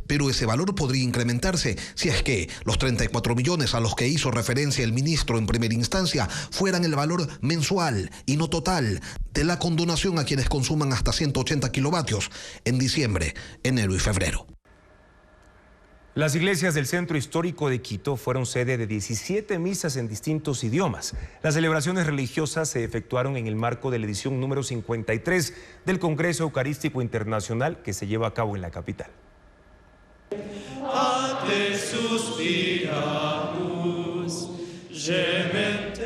pero ese valor podría incrementarse si es que los 34 millones a los que hizo referencia el ministro en primera instancia fueran el valor mensual y no total de la condonación a quienes consuman hasta 180 kilovatios en diciembre, enero y febrero. Las iglesias del Centro Histórico de Quito fueron sede de 17 misas en distintos idiomas. Las celebraciones religiosas se efectuaron en el marco de la edición número 53 del Congreso Eucarístico Internacional que se lleva a cabo en la capital.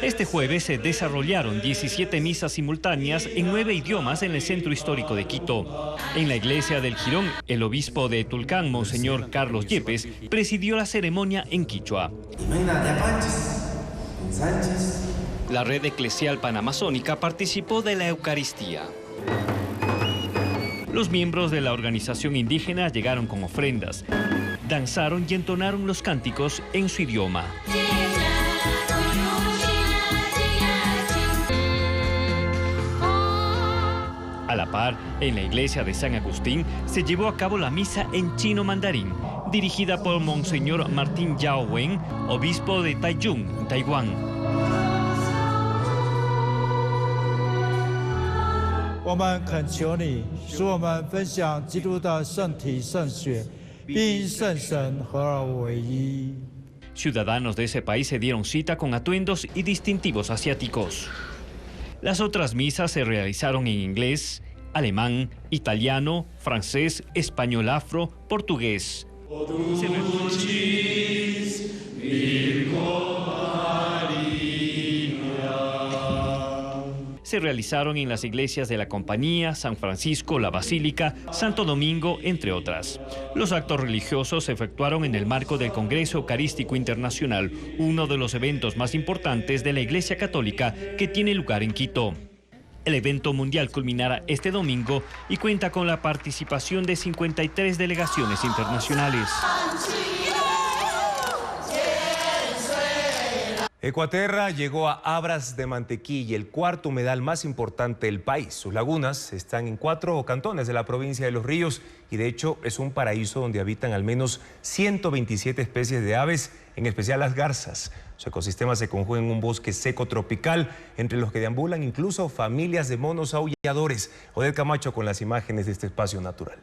Este jueves se desarrollaron 17 misas simultáneas en 9 idiomas en el Centro Histórico de Quito. En la iglesia del Jirón, el obispo de Tulcán, Monseñor Carlos Yepes, presidió la ceremonia en quichua. La red eclesial panamazónica participó de la Eucaristía. Los miembros de la organización indígena llegaron con ofrendas, danzaron y entonaron los cánticos en su idioma. A la par, en la iglesia de San Agustín se llevó a cabo la misa en chino mandarín, dirigida por Monseñor Martín Yao Wen, obispo de Taichung, Taiwán. Ciudadanos de ese país se dieron cita con atuendos y distintivos asiáticos. Las otras misas se realizaron en inglés, alemán, italiano, francés, español afro, portugués. Se realizaron en las iglesias de la Compañía, San Francisco, la Basílica, Santo Domingo, entre otras. Los actos religiosos se efectuaron en el marco del Congreso Eucarístico Internacional, uno de los eventos más importantes de la Iglesia Católica que tiene lugar en Quito. El evento mundial culminará este domingo y cuenta con la participación de 53 delegaciones internacionales. Ecuaterra llegó a Abras de Mantequilla, el cuarto humedal más importante del país. Sus lagunas están en 4 cantones de la provincia de Los Ríos y de hecho es un paraíso donde habitan al menos 127 especies de aves, en especial las garzas. Su ecosistema se conjuga en un bosque seco tropical, entre los que deambulan incluso familias de monos aulladores. Odette Camacho con las imágenes de este espacio natural.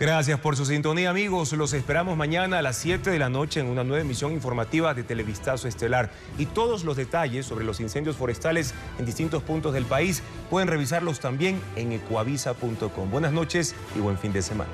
Gracias por su sintonía, amigos. Los esperamos mañana a las 7 de la noche en una nueva emisión informativa de Televistazo Estelar. Y todos los detalles sobre los incendios forestales en distintos puntos del país pueden revisarlos también en ecuavisa.com. Buenas noches y buen fin de semana.